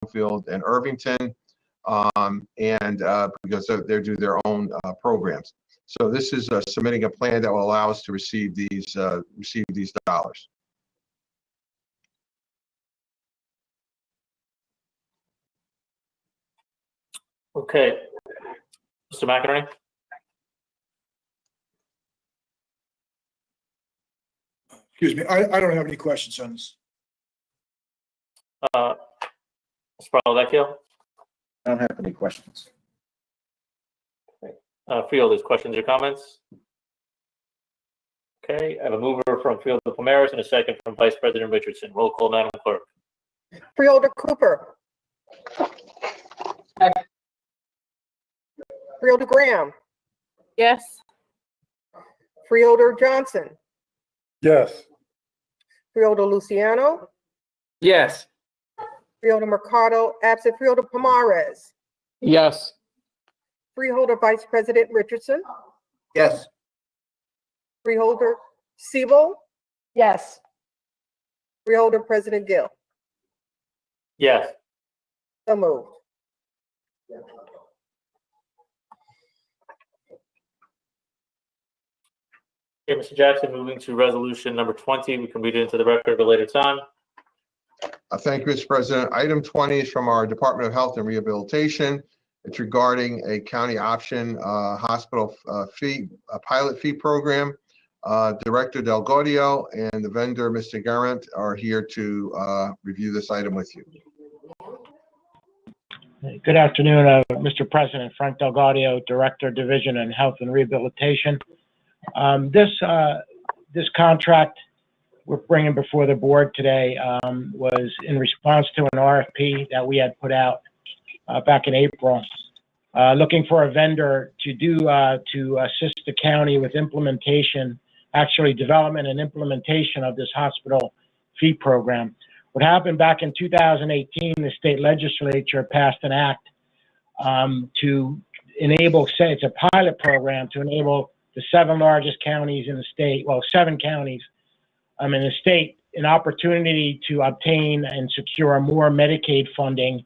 Brownfield, and Irvington, because they do their own programs. So this is submitting a plan that will allow us to receive these dollars. Okay, Mr. McInerney. Excuse me, I don't have any questions on this. Mr. Paladecchio. I don't have any questions. Freeholders, questions or comments? Okay, I have a mover from Freeholder Pomaris and a second from Vice President Richardson. Roll call, Madam Clerk. Freeholder Cooper. Freeholder Graham. Yes. Freeholder Johnson. Yes. Freeholder Luciano. Yes. Freeholder Mercado, absent. Freeholder Pomares. Yes. Freeholder Vice President Richardson. Yes. Freeholder Siebel. Yes. Freeholder President Gill. Yes. So moved. Okay, Mr. Jackson, moving to resolution number 20. We can read it into the record at a later time. Thank you, Mr. President. Item 20 is from our Department of Health and Rehabilitation. It's regarding a county option hospital fee, a pilot fee program. Director Del Gaudio and the vendor, Mr. Garant, are here to review this item with you. Good afternoon, Mr. President. Frank Del Gaudio, Director, Division in Health and Rehabilitation. This contract we're bringing before the board today was in response to an RFP that we had put out back in April, looking for a vendor to assist the county with implementation, actually development and implementation of this hospital fee program. What happened back in 2018, the state legislature passed an act to enable, say it's a pilot program to enable the 7 largest counties in the state, well, 7 counties in the state, an opportunity to obtain and secure more Medicaid funding,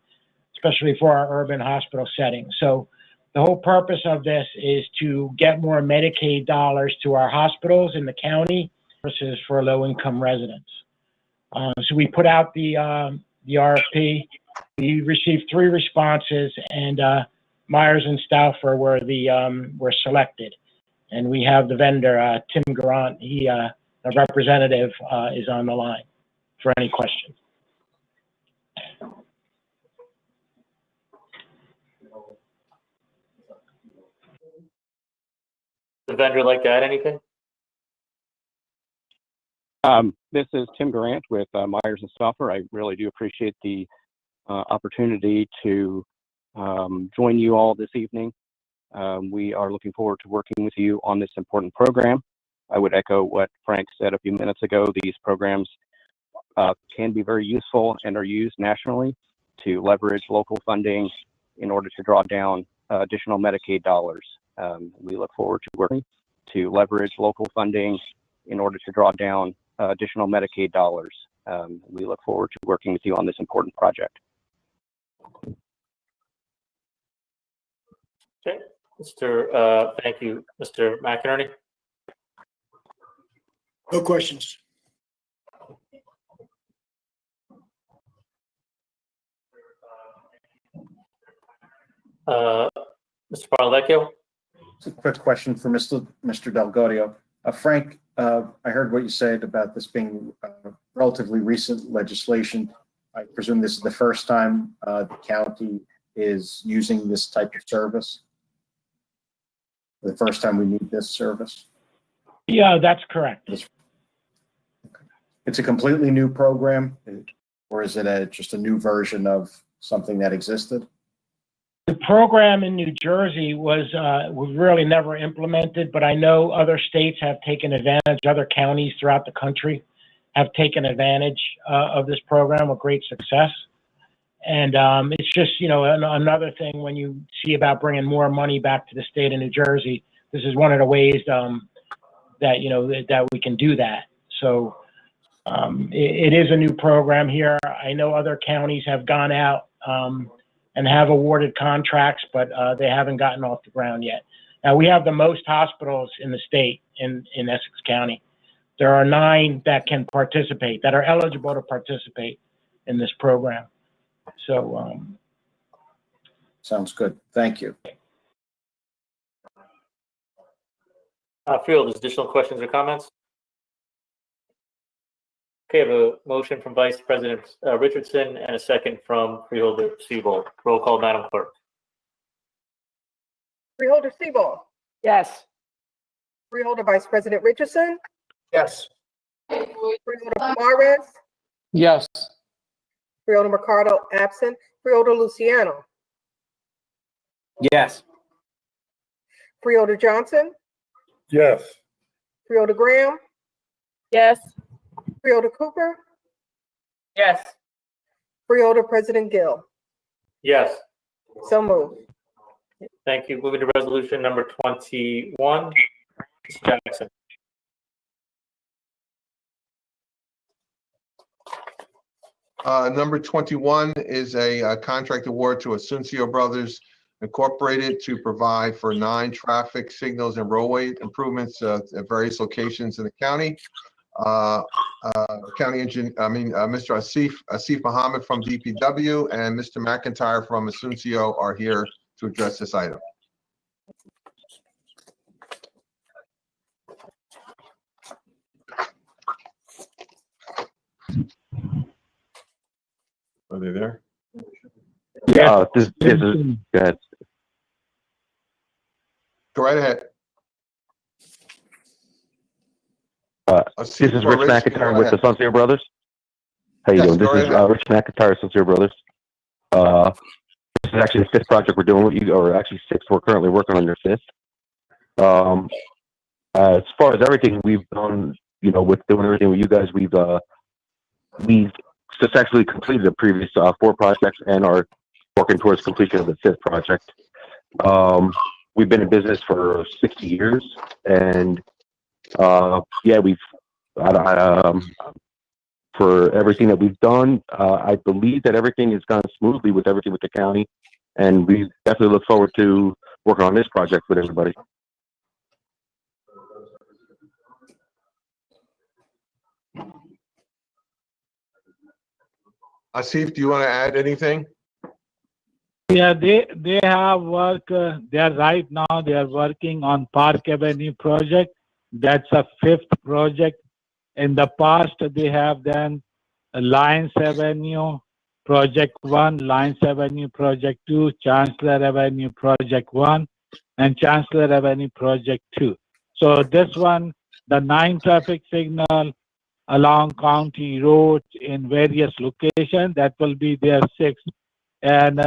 especially for our urban hospital settings. So the whole purpose of this is to get more Medicaid dollars to our hospitals in the county versus for low-income residents. So we put out the RFP. We received 3 responses, and Myers and Stauffer were selected. And we have the vendor, Tim Garant. The representative is on the line for any questions. The vendor like to add anything? This is Tim Garant with Myers and Stauffer. I really do appreciate the opportunity to join you all this evening. We are looking forward to working with you on this important program. I would echo what Frank said a few minutes ago. These programs can be very useful and are used nationally to leverage local funding in order to draw down additional Medicaid dollars. We look forward to working to leverage local funding in order to draw down additional Medicaid dollars. We look forward to working with you on this important project. Okay, thank you, Mr. McInerney. No questions. Mr. Paladecchio. It's a quick question for Mr. Del Gaudio. Frank, I heard what you said about this being relatively recent legislation. I presume this is the first time the county is using this type of service? The first time we need this service? Yeah, that's correct. It's a completely new program, or is it just a new version of something that existed? The program in New Jersey was really never implemented, but I know other states have taken advantage, other counties throughout the country have taken advantage of this program with great success. And it's just, another thing when you see about bringing more money back to the state of New Jersey, this is one of the ways that we can do that. So it is a new program here. I know other counties have gone out and have awarded contracts, but they haven't gotten off the ground yet. Now, we have the most hospitals in the state in Essex County. There are 9 that can participate, that are eligible to participate in this program. So, Sounds good. Thank you. Freeholder, additional questions or comments? Okay, I have a motion from Vice President Richardson and a second from Freeholder Siebel. Roll call, Madam Clerk. Freeholder Siebel, Yes. Freeholder Vice President Richardson, Yes. Freeholder Mares, Yes. Freeholder Mercado absent, Freeholder Luciano, Yes. Freeholder Johnson, Yes. Freeholder Graham, Yes. Freeholder Cooper, Yes. Freeholder President Gill. Yes. So moved. Thank you. Moving to resolution number 21. Mr. Jackson. Number 21 is a contract award to Asuncio Brothers Incorporated to provide for 9 traffic signals and roadway improvements at various locations in the county. Mr. Asif Muhammad from DPW and Mr. McIntyre from Asuncio are here to address this item. Are they there? Yeah, this is good. Go right ahead. This is Rich McIntyre with the Asuncio Brothers. How you Yes, doing? This go is right ahead. Rich McIntyre, Asuncio Brothers. This is actually the 5th project we're doing with you, or actually 6th. We're currently working on your 5th. As far as everything we've done, with doing everything with you guys, we've successfully completed the previous 4 projects and are working towards completion of the 5th project. We've been in business for 60 years, and for everything that we've done, I believe that everything has gone smoothly with everything with the county, and we definitely look forward to working on this project with everybody. Asif, do you want to add anything? Yeah, they have work. They are right now. They are working on Park Avenue project. That's a 5th project. In the past, they have done Lyons Avenue Project 1, Lyons Avenue Project 2, Chancellor Avenue Project 1, and Chancellor Avenue Project 2. So this one, the 9 traffic signal along county roads in various locations, that will be their 6th. And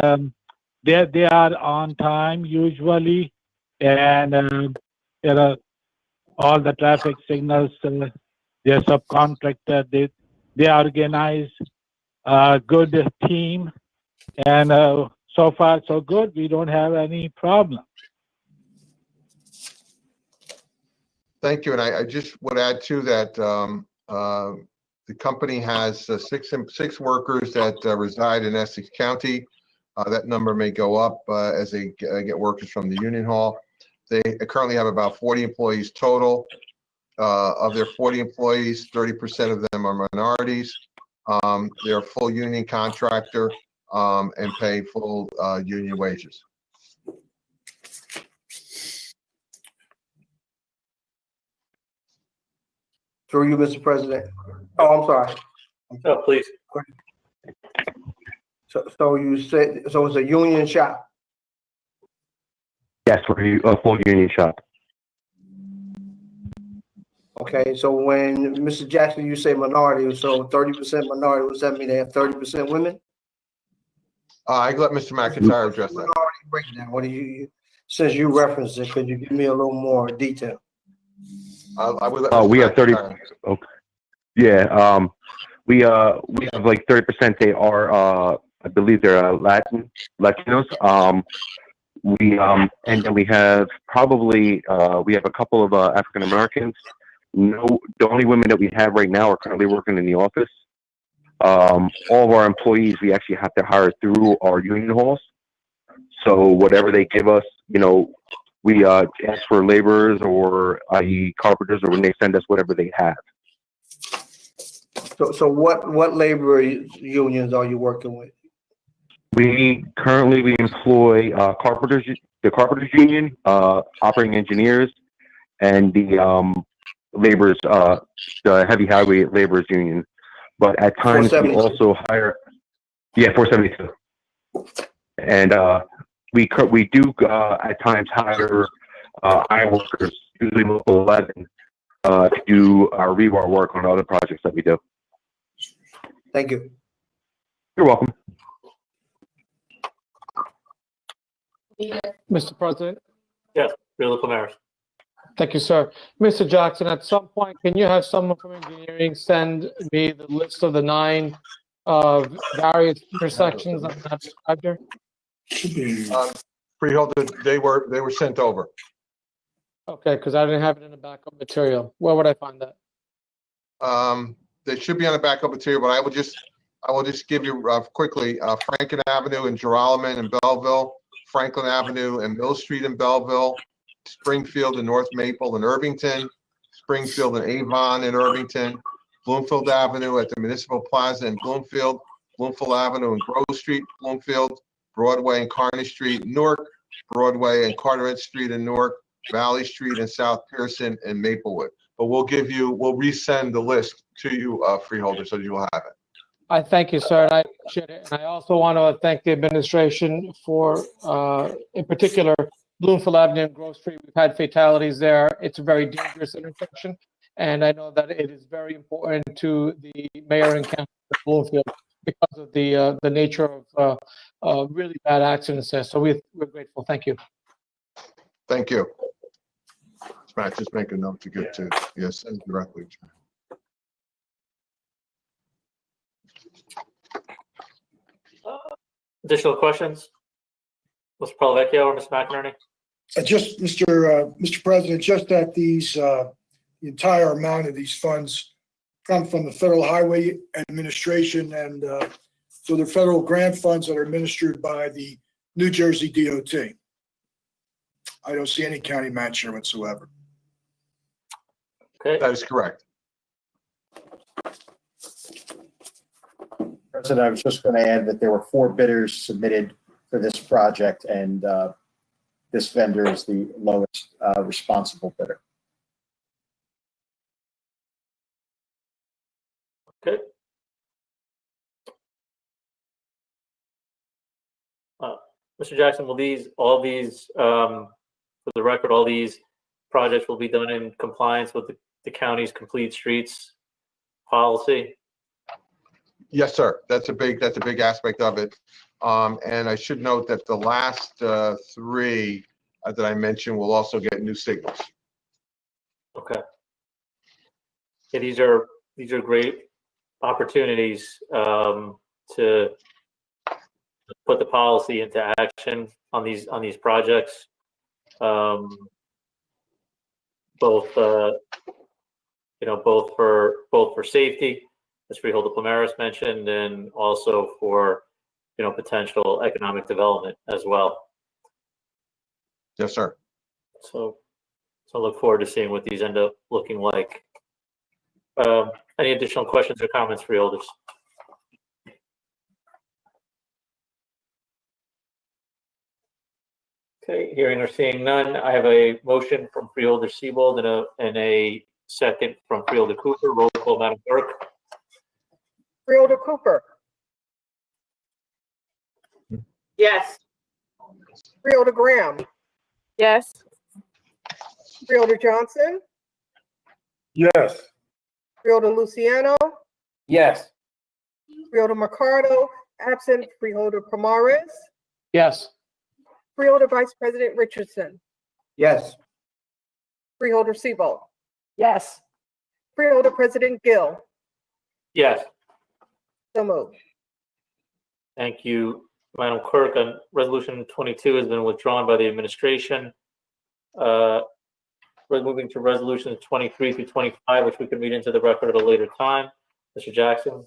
they are on time usually, and there are all the traffic signals. Their subcontractor, they organize a good team, and so far so good. We don't have any problem. Thank you. And I just would add to that the company has 6 workers that reside in Essex County. That number may go up as they get workers from the Union Hall. They currently have about 40 employees total. Of their 40 employees, 30% of them are minorities. They're a full union contractor and pay full union wages. Through you, Mr. President. Oh, I'm sorry. Oh, please. So you said, so it's a union shop? Yes, we're a full union shop. Okay, so when Mr. Jackson, you say minority, so 30% minority, what does that mean? They have 30% women? I let Mr. McIntyre address that. Minority breakdown, what do you, since you referenced it, could you give me a little more detail? I would let Mr. We have 30. McIntyre. Okay. Yeah. We have like 30%. They are, I believe they're Latinos. And then we have probably we have a couple of African Americans. No, the only women that we have right now are currently working in the office. all of our employees, we actually have to hire through our union halls. So whatever they give us, we ask for laborers or i.e. carpenters, or when they send us whatever they have. So what labor unions are you working with? We currently employ the carpenters union, operating engineers, and the laborers, the heavy highway laborers union. But at times we also hire, 472. And we do at times hire iron workers, usually local 11, to do our rebar work on other projects that we do. Thank you. You're welcome. Mr. President. Yes, Freeholder Palmaris. Thank you, sir. Mr. Jackson, at some point, can you have someone from engineering send me the list of the 9 various intersections that I described here? Freeholder, they were sent over. Okay, because I didn't have it in the backup material. Where would I find that? They should be on the backup material, but I will just give you quickly, Franklin Avenue in Geralman and Belleville, Franklin Avenue and Mill Street in Belleville, Springfield and North Maple in Irvington, Springfield and Avon in Irvington, Bloomfield Avenue at the Municipal Plaza in Bloomfield, Bloomfield Avenue and Grove Street, Bloomfield, Broadway and Carney Street in Newark, Broadway and Carteret Street in Newark, Valley Street and South Pearson and Maplewood. But we'll resend the list to you, Freeholder, so you will have it. I thank you, sir, and I appreciate it. And I also want to thank the administration for, in particular, Bloomfield Avenue and Grove Street. We've had fatalities there. It's a very dangerous intersection, and I know that it is very important to the mayor and council of Bloomfield because of the nature of really bad accidents there. So we're grateful. Thank you. Thank you. Matt, just make a note to get to, yes, send directly. Additional questions? Mr. Palavecchio or Ms. McInerney? Just, Mr. President, just that the entire amount of these funds come from the Federal Highway Administration, and so they're federal grant funds that are administered by the New Jersey DOT. I don't see any county match here whatsoever. Okay. That is correct. President, I was just going to add that there were 4 bidders submitted for this project, and this vendor is the lowest responsible bidder. Okay. Mr. Jackson, will all these, for the record, all these projects will be done in compliance with the county's complete streets policy? Yes, sir. That's a big aspect of it. And I should note that the last 3 that I mentioned will also get new signals. Okay. Yeah, these are great opportunities to put the policy into action on these projects. Both for safety, as Freeholder Palmaris mentioned, and also for potential economic development as well. Yes, sir. So I look forward to seeing what these end up looking like. Any additional questions or comments, Freeholders? Okay, hearing or seeing none, I have a motion from Freeholder Siebold and a second from Freeholder Cooper. Roll call, Madam Clerk. Freeholder Cooper, Yes. Freeholder Graham, Yes. Freeholder Johnson, Yes. Freeholder Luciano, Yes. Freeholder Mercado, absent Freeholder Palmaris, Yes. Freeholder Vice President Richardson, Yes. Freeholder Siebold, Yes. Freeholder President Gill. Yes. So moved. Thank you, Madam Clerk. Resolution 22 has been withdrawn by the administration. We're moving to resolutions 23 through 25, which we can read into the record at a later time. Mr. Jackson.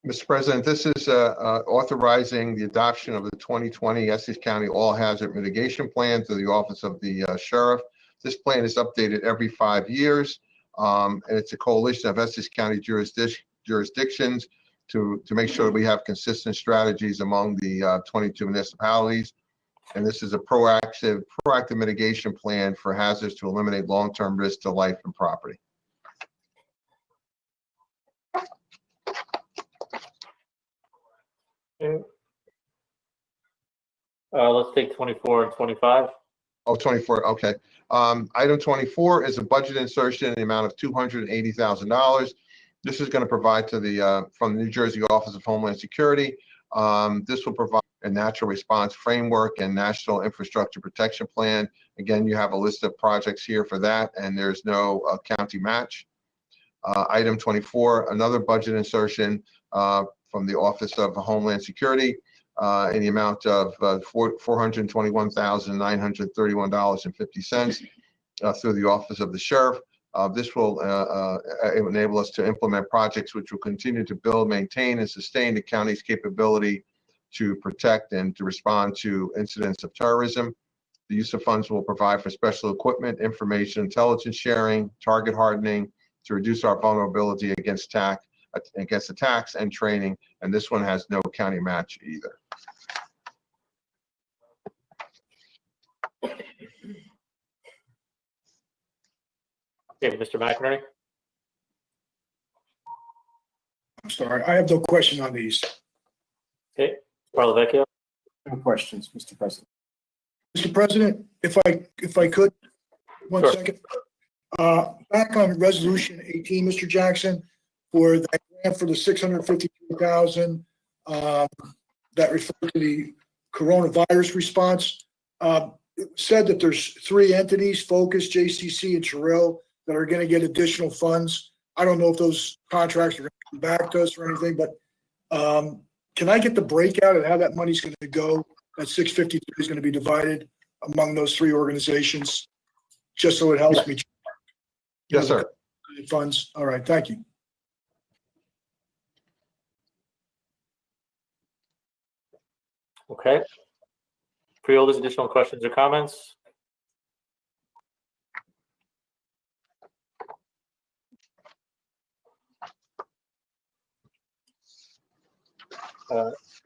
Mr. President, this is authorizing the adoption of the 2020 Essex County All Hazard Mitigation Plan through the Office of the Sheriff. This plan is updated every 5 years, and it's a coalition of Essex County jurisdictions to make sure that we have consistent strategies among the 22 municipalities. And this is a proactive mitigation plan for hazards to eliminate long-term risk to life and property. Okay. Let's take 24 and 25. Oh, 24, okay. Item 24 is a budget insertion in the amount of $280,000. This is going to provide to the from the New Jersey Office of Homeland Security. This will provide a natural response framework and national infrastructure protection plan. Again, you have a list of projects here for that, and there's no county match. Item 24, another budget insertion from the Office of Homeland Security in the amount of $421,931.50 through the Office of the Sheriff. This will enable us to implement projects which will continue to build, maintain, and sustain the county's capability to protect and to respond to incidents of terrorism. The use of funds will provide for special equipment, information, intelligence sharing, target hardening to reduce our vulnerability against attacks and training. And this one has no county match either. Okay, Mr. McInerney. I'm sorry, I have no question on these. Okay, Parlavecchio. No questions, Mr. President. Mr. President, if I could, one Sure. second. Back on resolution 18, Mr. Jackson, for that grant for the $653,000 that referred to the coronavirus response. It said that there's 3 entities, Focus, JCC, and Chiril, that are going to get additional funds. I don't know if those contracts are going to come back to us or anything, but can I get the breakout of how that money's going to go? That 653 is going to be divided among those 3 organizations, just so it helps me. Yes, sir. Funds. All right. Thank you. Okay. Freeholders, additional questions or comments?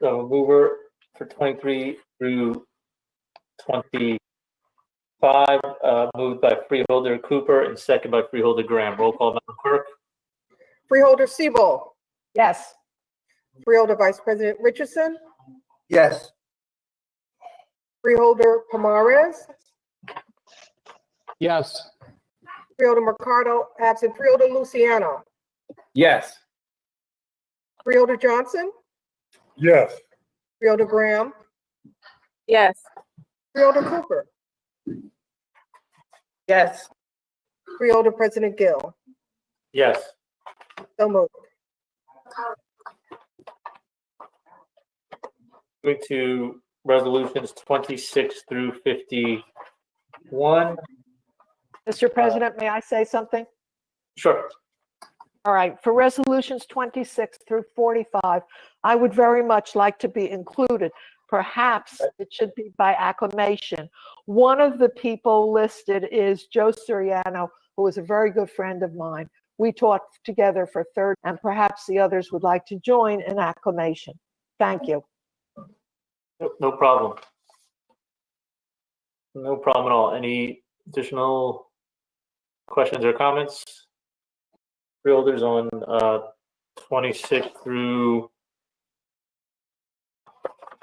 So mover for 23 through 25, moved by Freeholder Cooper and second by Freeholder Graham. Roll call, Madam Clerk. Freeholder Sebald, Yes. Freeholder Vice President Richardson, Yes. Freeholder Pomares, Yes. Freeholder Mercado, absent Freeholder Luciano, Yes. Freeholder Johnson, Yes. Freeholder Graham, Yes. Freeholder Cooper, Yes. Freeholder President Gill. Yes. So moved. Moving to resolutions 26 through 51. Mr. President, may I say something? Sure. All right, for resolutions 26 through 45, I would very much like to be included. Perhaps it should be by acclamation. One of the people listed is Joe Suriano, who is a very good friend of mine. We taught together for third, and perhaps the others would like to join in acclamation. Thank you. No problem. No problem at all. Any additional questions or comments? Freeholders on 26 through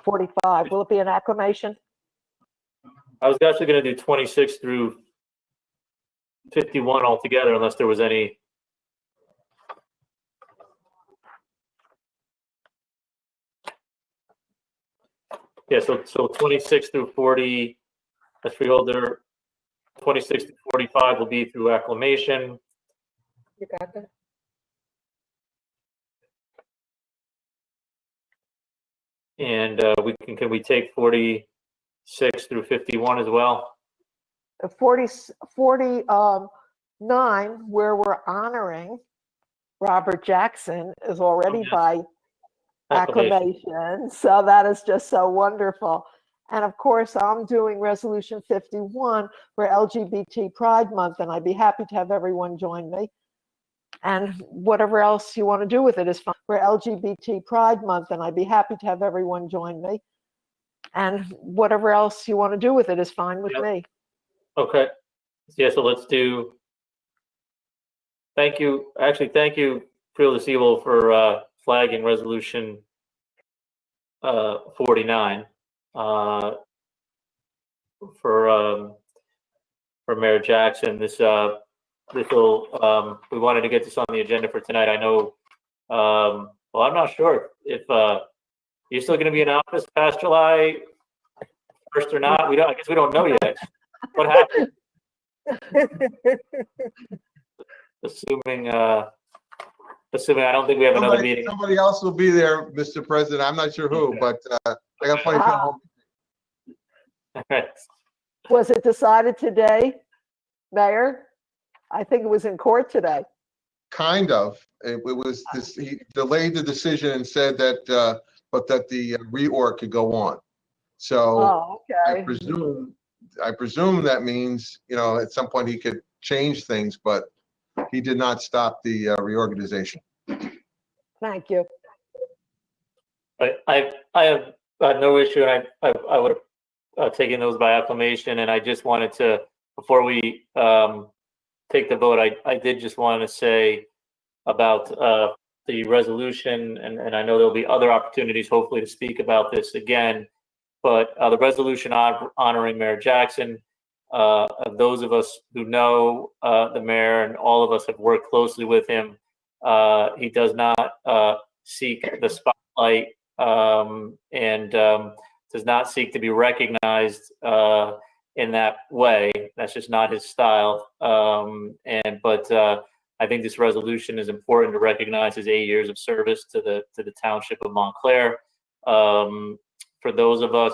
45, will it be an acclamation? I was actually going to do 26 through 51 altogether, unless there was any. Yeah, so 26 through 40, as Freeholder, 26 to 45 will be through acclamation. You got that? And can we take 46 through 51 as well? 49, where we're honoring Robert Jackson, is already Oh, yes. by acclamation. So that is just so wonderful. And of course, I'm doing Resolution 51 for LGBT Pride Month, and I'd be happy to have everyone join me. And whatever else you want to do with it is fine. For LGBT Pride Month, and I'd be happy to have everyone join me. And whatever else you want to do with it is fine with me. Okay. Yeah, so let's do, thank you, Freeholder Siebel, for flagging Resolution 49 for Mayor Jackson. This will, we wanted to get this on the agenda for tonight. I know, well, I'm not sure if you're still going to be in office past July 1st or not. I guess we don't know yet. What happened? Assuming I don't think we have another meeting. Somebody else will be there, Mr. President. I'm not sure who, but I got plenty of Okay. Was it decided today, Mayor? I think it was in court today. Kind of. It was this. He delayed the decision and said that, but that the reorg could go on. So Oh, okay. I presume that means, at some point he could change things, but he did not stop the reorganization. Thank you. I have no issue, and I would have taken those by acclamation. And I just wanted to, before we take the vote, I did just want to say about the resolution, and I know there'll be other opportunities, hopefully, to speak about this again. But the resolution honoring Mayor Jackson, those of us who know the mayor, and all of us have worked closely with him, he does not seek the spotlight and does not seek to be recognized in that way. That's just not his style. But I think this resolution is important to recognize his 8 years of service to the township of Montclair. For those of us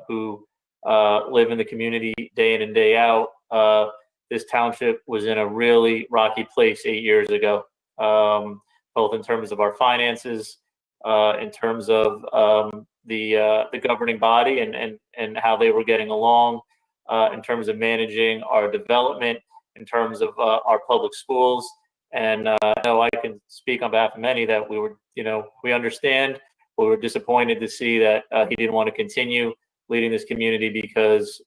who live in the community day in and day out, this township was in a really rocky place 8 years ago, both in terms of our finances, in terms of the governing body and how they were getting along, in terms of managing our development, in terms of our public schools. And I know I can speak on behalf of many that we understand. We were disappointed to see that he didn't want to continue leading this community, because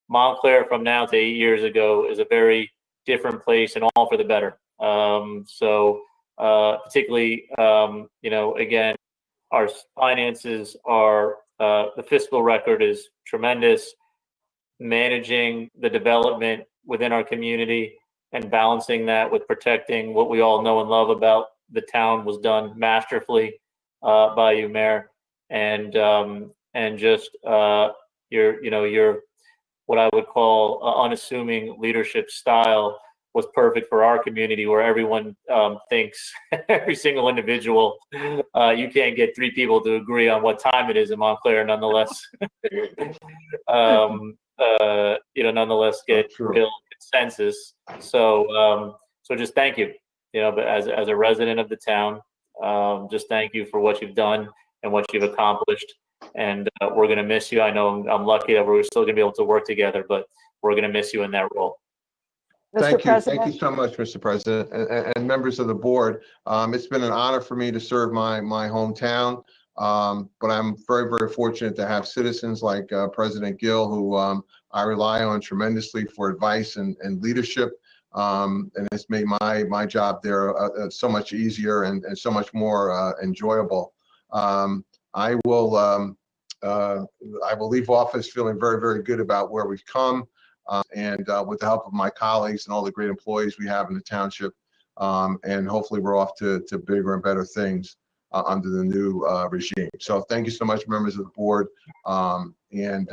Montclair from now to 8 years ago is a very different place, and all for the better. So particularly, again, our finances are, the fiscal record is tremendous. Managing the development within our community and balancing that with protecting what we all know and love about the town was done masterfully by you, Mayor, and just your what I would call unassuming leadership style was perfect for our community, where everyone thinks, every single individual, you can't get three people to agree on what time it is in Montclair, nonetheless, nonetheless get real consensus. So just thank you, but as a resident of the town, just thank you for what you've done and what you've accomplished. And we're going to miss you. I know I'm lucky that we're still going to be able to work together, but we're going to miss you in that role. Thank you. Thank you so much, Mr. President, and members of the board. It's been an honor for me to serve my hometown, but I'm very, very fortunate to have citizens like President Gill, who I rely on tremendously for advice and leadership. And it's made my job there so much easier and so much more enjoyable. I will leave office feeling very, very good about where we've come, and with the help of my colleagues and all the great employees we have in the township. And hopefully we're off to bigger and better things under the new regime. So thank you so much, members of the board, and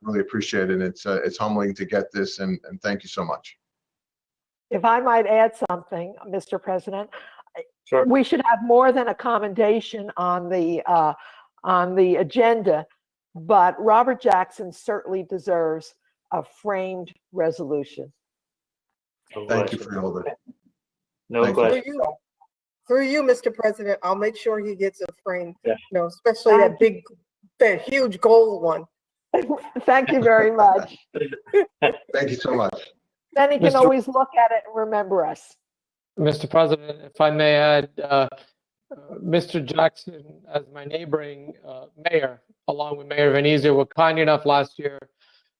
really appreciate it. It's humbling to get this, and thank you so much. If I might add something, Mr. President, sure. We should have more than a commendation on the agenda, but Robert Jackson certainly deserves a framed resolution. Thank you, Freeholder. No question. Through you, Mr. President, I'll make sure he gets a frame, Yes. especially that huge gold one. Thank you very much. Thank you so much. Then he can Mr. always look at it and remember us. Mr. President, if I may add, Mr. Jackson, as my neighboring mayor, along with Mayor Venezia, were kind enough last year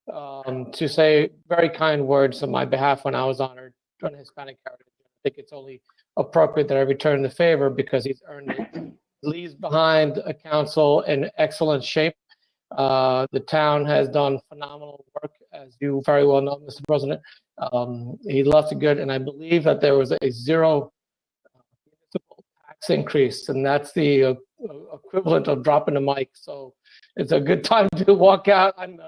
to say very kind words on my behalf when I was honored on Hispanic Heritage. I think it's only appropriate that I return the favor because he's earned it. Leaves behind a council in excellent shape. The town has done phenomenal work, as you very well know, Mr. President. He left it good, and I believe that there was a zero municipal tax increase, and that's the equivalent of dropping the mic. So it's a good time to walk out on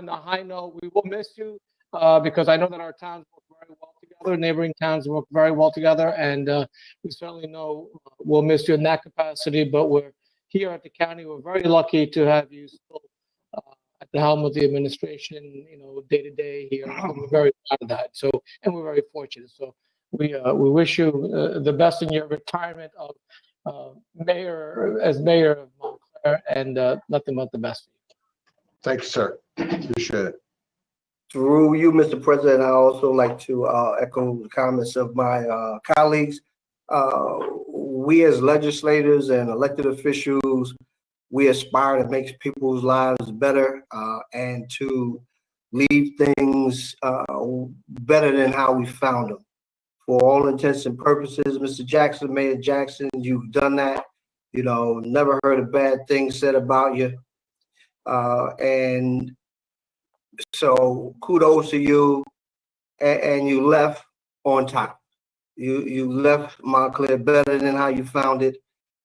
the high note. We will miss you because I know that our towns work very well together. Neighboring towns work very well together, and we certainly know we'll miss you in that capacity. But we're here at the county. We're very lucky to have you still at the helm of the administration, day to day here. And we're very proud of that. So, and we're very fortunate. So we wish you the best in your retirement of mayor of Montclair, and nothing but the best. Thank you, sir. Appreciate it. Through you, Mr. President, I also like to echo the comments of my colleagues. We as legislators and elected officials, we aspire to make people's lives better and to leave things better than how we found them. For all intents and purposes, Mr. Jackson, Mayor Jackson, you've done that. Never heard a bad thing said about you. And so kudos to you, and you left on top. You left Montclair better than how you found it,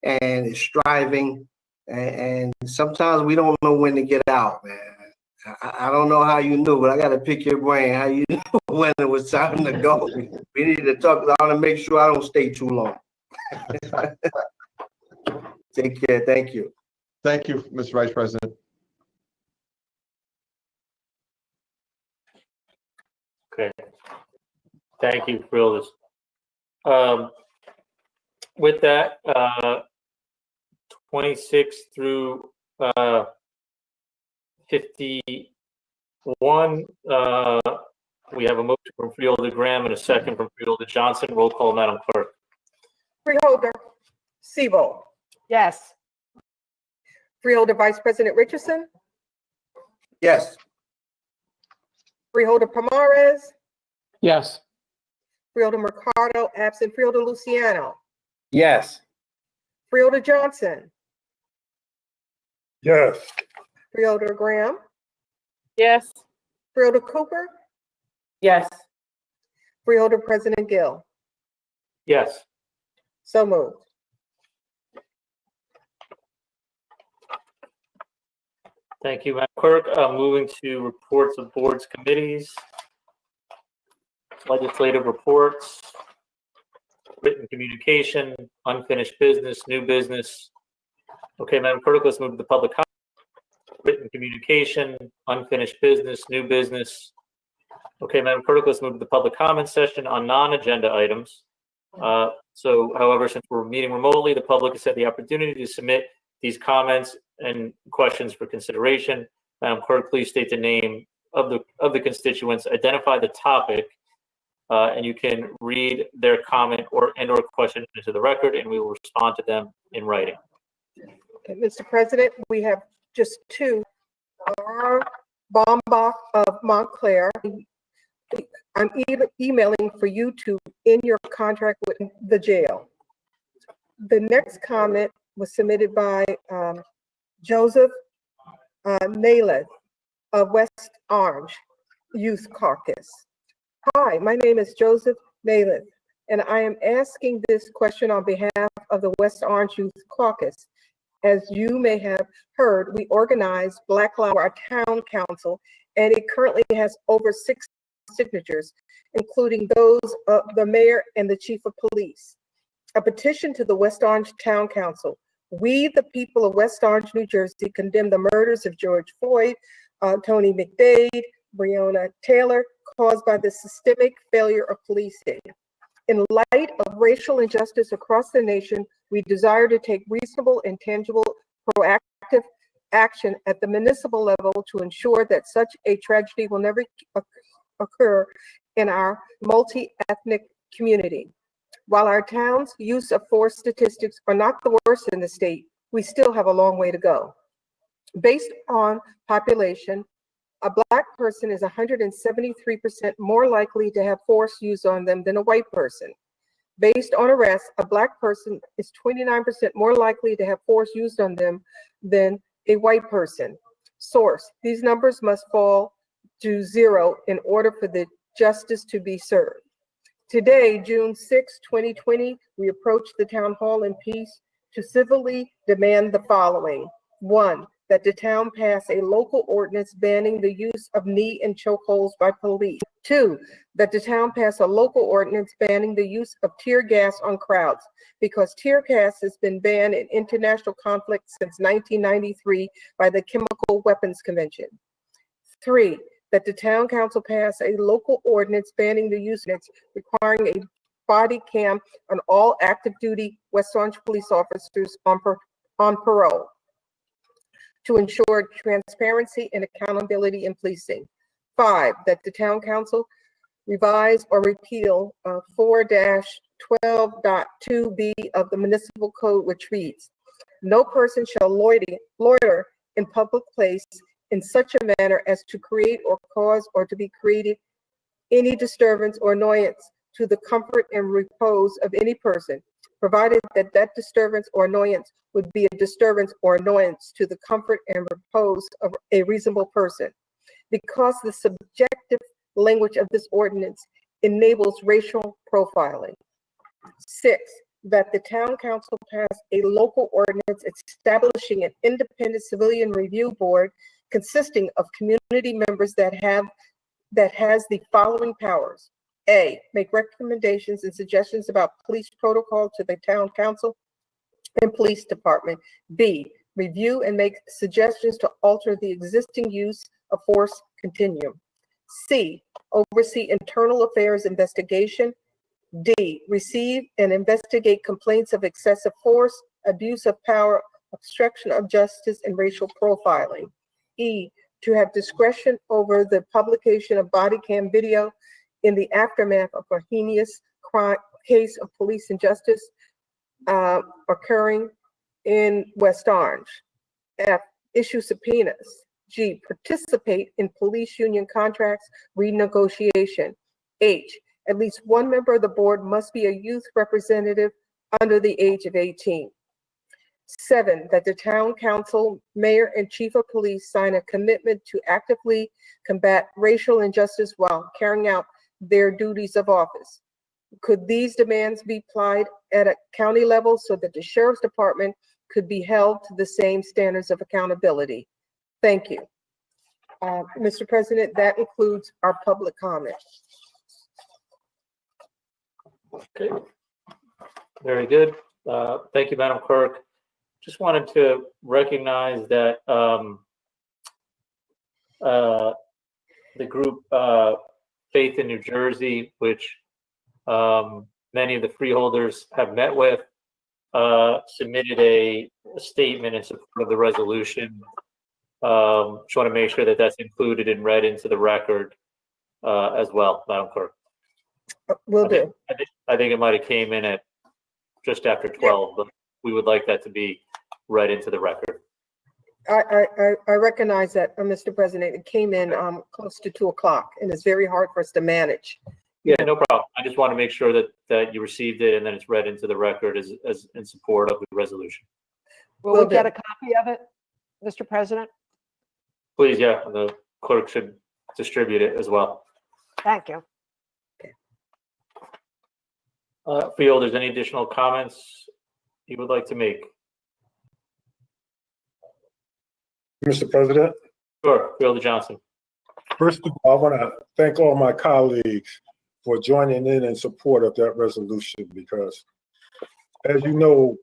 and it's striving. And sometimes we don't know when to get out, man. I don't know how you knew, but I got to pick your brain. How you knew when it was time to go? We need to talk. I want to make sure I don't stay too long. Take care. Thank you. Thank you, Mr. Vice President. Okay. Thank you for all this. With that, 26 through 51, we have a motion from Freeholder Graham and a second from Freeholder Johnson. Roll call, Madam Clerk. Freeholder Sebo, Yes. Freeholder Vice President Richardson, Yes. Freeholder Pomares, Yes. Freeholder Mercado, absent Freeholder Luciano, Yes. Freeholder Johnson, Yes. Freeholder Graham, yes, Freeholder Cooper, Yes. Freeholder President Gill. Yes. So moved. Thank you, Madam Clerk. Moving to reports of boards, committees, legislative reports, written communication, unfinished business, new business. Okay, Madam Clerk, let's move to the public comment. Written communication, unfinished business, new business. Okay, Madam Clerk, let's move to the public comment session on non-agenda items. However, since we're meeting remotely, the public has had the opportunity to submit these comments and questions for consideration. Madam Clerk, please state the name of the constituents, identify the topic, and you can read their comment or question into the record, and we will respond to them in writing. Okay, Mr. President, we have just two. R. Baumbach of Montclair. I'm emailing for you to end your contract with the jail. The next comment was submitted by Joseph Naleth of West Orange Youth Caucus. Hi, my name is Joseph Naleth, and I am asking this question on behalf of the West Orange Youth Caucus. As you may have heard, we organized Black Lives Matter, our town council, and it currently has over 6 signatures, including those of the mayor and the chief of police. A petition to the West Orange Town Council. We, the people of West Orange, New Jersey, condemn the murders of George Floyd, Tony McDade, Breonna Taylor, caused by the systemic failure of policing. In light of racial injustice across the nation, we desire to take reasonable and tangible proactive action at the municipal level to ensure that such a tragedy will never occur in our multi-ethnic community. While our town's use of force statistics are not the worst in the state, we still have a long way to go. Based on population, a Black person is 173% more likely to have force used on them than a white person. Based on arrests, a Black person is 29% more likely to have force used on them than a white person. Source: these numbers must fall to 0 in order for the justice to be served. Today, June 6, 2020, we approach the town hall in peace to civilly demand the following. 1, that the town pass a local ordinance banning the use of knee and chokeholds by police. 2, that the town pass a local ordinance banning the use of tear gas on crowds, because tear gas has been banned in international conflict since 1993 by the Chemical Weapons Convention. 3, that the town council pass a local ordinance banning the use of requiring a body cam on all active duty West Orange police officers on parole to ensure transparency and accountability in policing. 5, that the town council revise or repeal 4-12.2B of the municipal code, which reads, no person shall loiter in public place in such a manner as to create or cause or to be created any disturbance or annoyance to the comfort and repose of any person, provided that that disturbance or annoyance would be a disturbance or annoyance to the comfort and repose of a reasonable person. Because the subjective language of this ordinance enables racial profiling. 6, that the town council pass a local ordinance establishing an independent civilian review board consisting of community members that has the following powers. A, make recommendations and suggestions about police protocol to the town council and police department. B, review and make suggestions to alter the existing use of force continuum. C, oversee internal affairs investigation. D, receive and investigate complaints of excessive force, abuse of power, obstruction of justice, and racial profiling. E, to have discretion over the publication of body cam video in the aftermath of a heinous case of police injustice occurring in West Orange. F, issue subpoenas. G, participate in police union contracts renegotiation. H, at least one member of the board must be a youth representative under the age of 18. 7, that the town council, mayor, and chief of police sign a commitment to actively combat racial injustice while carrying out their duties of office. Could these demands be applied at a county level so that the sheriff's department could be held to the same standards of accountability? Thank you. Mr. President, that includes our public comment. Okay. Very good. Thank you, Madam Clerk. Just wanted to recognize that the group Faith in New Jersey, which many of the freeholders have met with, submitted a statement in support of the resolution. Just want to make sure that that's included and read into the record as well, Madam Clerk. Will do. I think it might have came in at just after 12, but we would like that to be read into the record. I recognize that, Mr. President. It came in close to 2 o'clock, and it's very hard for us to manage. Yeah, no problem. I just want to make sure that you received it and then it's read into the record as in support of the resolution. Will we get a copy of it, Mr. President? Please, yeah, the clerk should distribute it as well. Thank you. Freeholders, any additional comments you would like to make? Mr. President? Sure, Freeholder Johnson. First of all, I want to thank all my colleagues for joining in support of that resolution because, as you know,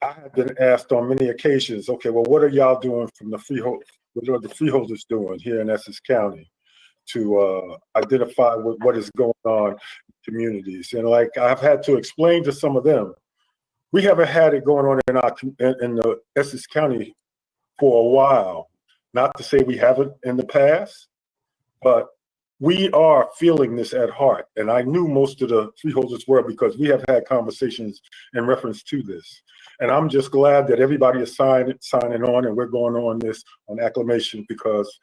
I have been asked on many occasions, okay, well, what are y'all doing from the freehold? What are the freeholders doing here in Essex County to identify what is going on communities. And like I've had to explain to some of them, we haven't had it going on in the Essex County for a while. Not to say we haven't in the past, but we are feeling this at heart. And I knew most of the freeholders were because we have had conversations in reference to this. And I'm just glad that everybody is signing on and we're going on this on acclamation because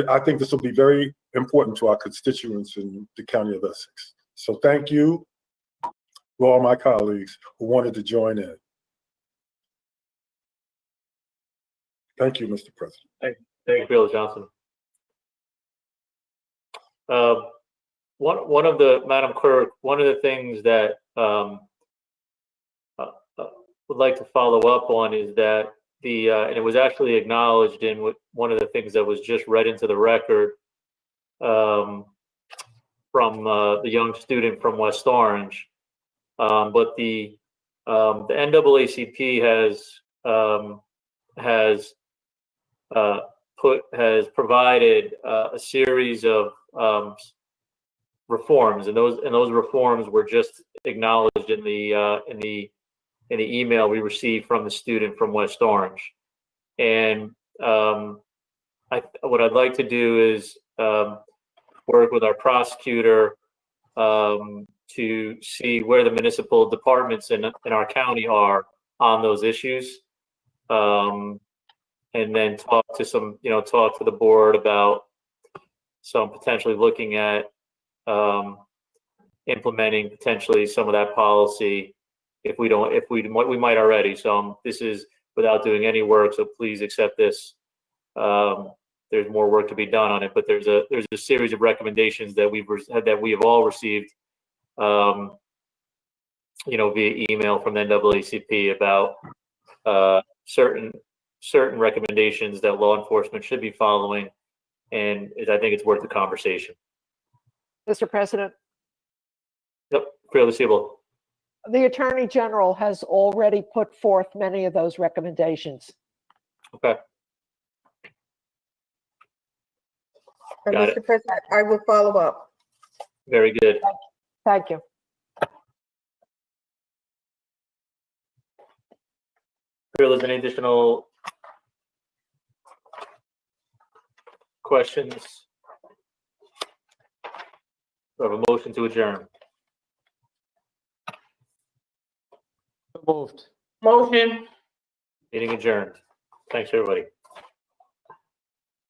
I think this will be very important to our constituents in the county of Essex. So thank you to all my colleagues who wanted to join in. Thank you, Mr. President. Thank you, Freeholder Johnson. One of the, Madam Clerk, one of the things that would like to follow up on is that and it was actually acknowledged in one of the things that was just read into the record from the young student from West Orange. But the NAACP has provided a series of reforms, and those reforms were just acknowledged in the email we received from the student from West Orange. And what I'd like to do is work with our prosecutor to see where the municipal departments in our county are on those issues, and then talk to the board about some potentially looking at implementing potentially some of that policy we might already. So this is without doing any work, so please accept this. There's more work to be done on it, but there's a series of recommendations that we have all received, via email from the NAACP about certain recommendations that law enforcement should be following, and I think it's worth the conversation. Mr. President, Yep, Freeholder Siebel. the Attorney General has already put forth many of those recommendations. Okay. And Got Mr. President, I will follow up. Very good. Thank you. Freeholders, any additional questions? We have a motion to adjourn. Moved. Motion. Meeting adjourned. Thanks, everybody.